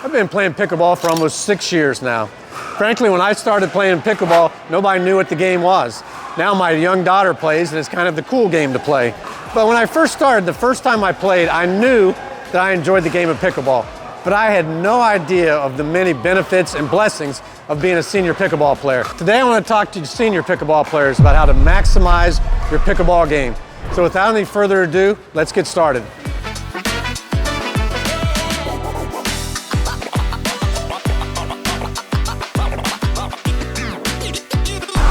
I've been playing pickleball for almost 6 years now. Frankly, when I started playing pickleball, nobody knew what the game was. Now my young daughter plays, and it's kind of the cool game to play. But when I first started, the first time I played, I knew that I enjoyed the game of pickleball. But I had no idea of the many benefits and blessings of being a senior pickleball player. Today I want to talk to you senior pickleball players about how to maximize your pickleball game. So without any further ado, let's get started.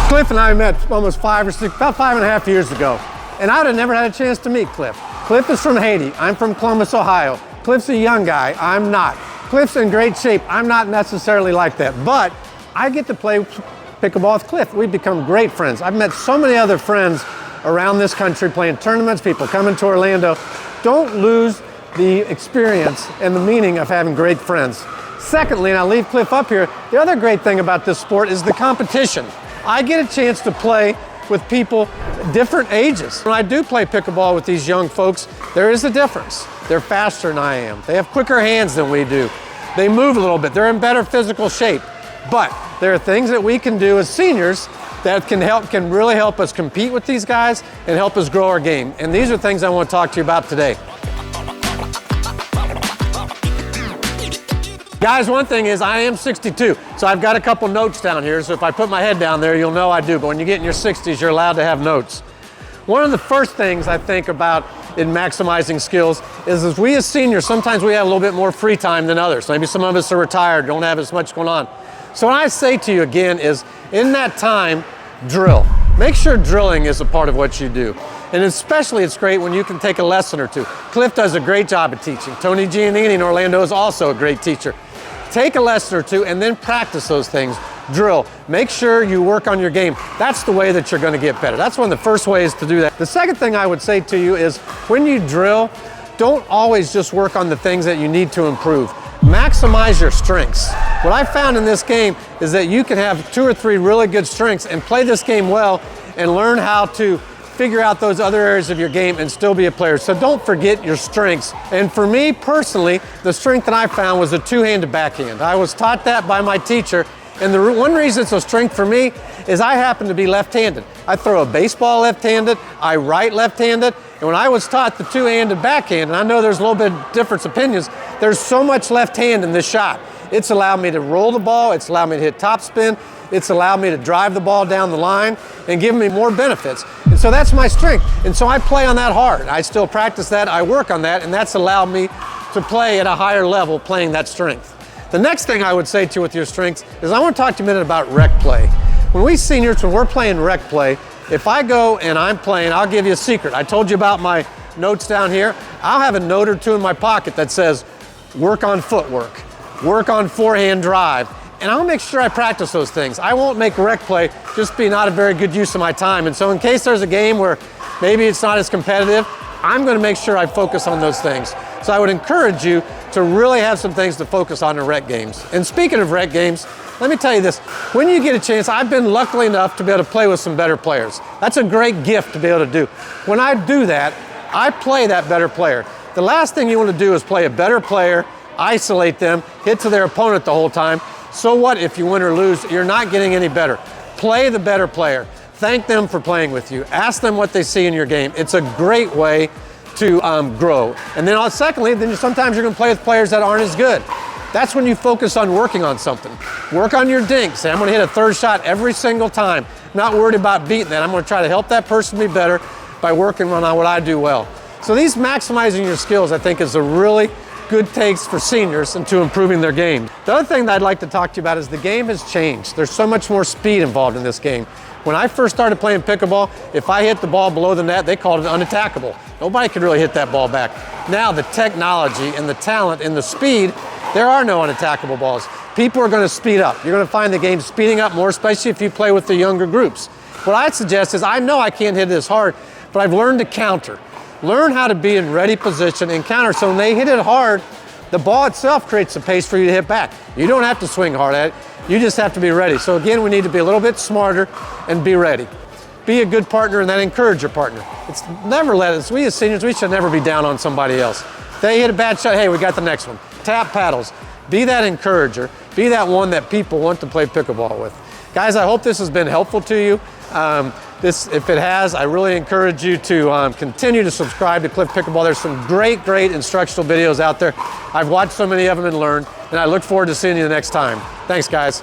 Cliff and I met almost about 5.5 years ago, and I would have never had a chance to meet Cliff. Cliff is from Haiti. I'm from Columbus, Ohio. Cliff's a young guy. I'm not. Cliff's in great shape. I'm not necessarily like that, but I get to play pickleball with Cliff. We've become great friends. I've met so many other friends around this country playing tournaments, people coming to Orlando. Don't lose the experience and the meaning of having great friends. Secondly, and I'll leave Cliff up here, the other great thing about this sport is the competition. I get a chance to play with people different ages. When I do play pickleball with these young folks, there is a difference. They're faster than I am. They have quicker hands than we do. They move a little bit. They're in better physical shape. But there are things that we can do as seniors that can really help us compete with these guys and help us grow our game. And these are things I want to talk to you about today. Guys, one thing is I am 62, so I've got a couple notes down here, so if I put my head down there, you'll know I do, but when you get in your 60s, you're allowed to have notes. One of the first things I think about in maximizing skills is as we as seniors, sometimes we have a little bit more free time than others. Maybe some of us are retired, don't have as much going on. So what I say to you again is, in that time, drill. Make sure drilling is a part of what you do. And especially it's great when you can take a lesson or two. Cliff does a great job of teaching. Tony Giannini in Orlando is also a great teacher. Take a lesson or two and then practice those things. Drill. Make sure you work on your game. That's the way that you're going to get better. That's one of the first ways to do that. The second thing I would say to you is when you drill, don't always just work on the things that you need to improve. Maximize your strengths. What I found in this game is that you can have 2 or 3 really good strengths and play this game well and learn how to figure out those other areas of your game and still be a player. So don't forget your strengths. And for me personally, the strength that I found was a two-handed backhand. I was taught that by my teacher. And the one reason it's a strength for me is I happen to be left-handed. I throw a baseball left-handed, I write left-handed, and when I was taught the two-handed backhand, and I know there's a little bit different opinions, there's so much left hand in this shot. It's allowed me to roll the ball, it's allowed me to hit topspin, it's allowed me to drive the ball down the line and give me more benefits. And so that's my strength. And so I play on that hard. I still practice that, I work on that, and that's allowed me to play at a higher level playing that strength. The next thing I would say to you with your strengths is I want to talk to you a minute about rec play. When we seniors, when we're playing rec play, if I go and I'm playing, I'll give you a secret. I told you about my notes down here. I'll have a note or two in my pocket that says, work on footwork, work on forehand drive, and I'll make sure I practice those things. I won't make rec play just be not a very good use of my time. And so in case there's a game where maybe it's not as competitive, I'm going to make sure I focus on those things. So I would encourage you to really have some things to focus on in rec games. And speaking of rec games, let me tell you this. When you get a chance, I've been lucky enough to be able to play with some better players. That's a great gift to be able to do. When I do that, I play that better player. The last thing you want to do is play a better player, isolate them, hit to their opponent the whole time. So what if you win or lose? You're not getting any better. Play the better player. Thank them for playing with you. Ask them what they see in your game. It's a great way to grow. And then secondly, sometimes you're going to play with players that aren't as good. That's when you focus on working on something. Work on your dinks. Say, I'm going to hit a third shot every single time. Not worried about beating that. I'm going to try to help that person be better by working on what I do well. So these maximizing your skills, I think, is a really good takes for seniors into improving their game. The other thing that I'd like to talk to you about is the game has changed. There's so much more speed involved in this game. When I first started playing pickleball, if I hit the ball below the net, they called it unattackable. Nobody could really hit that ball back. Now the technology and the talent and the speed, there are no unattackable balls. People are going to speed up. You're going to find the game speeding up more, especially if you play with the younger groups. What I suggest is, I know I can't hit it as hard, but I've learned to counter. Learn how to be in ready position and counter, so when they hit it hard, the ball itself creates a pace for you to hit back. You don't have to swing hard at it. You just have to be ready. So again, we need to be a little bit smarter and be ready. Be a good partner and then encourage your partner. It's never let us, we as seniors, we should never be down on somebody else. They hit a bad shot, hey, we got the next one. Tap paddles. Be that encourager. Be that one that people want to play pickleball with. Guys, I hope this has been helpful to you. If it has, I really encourage you to continue to subscribe to Cliff Pickleball. There's some great instructional videos out there. I've watched so many of them and learned, and I look forward to seeing you the next time. Thanks, guys.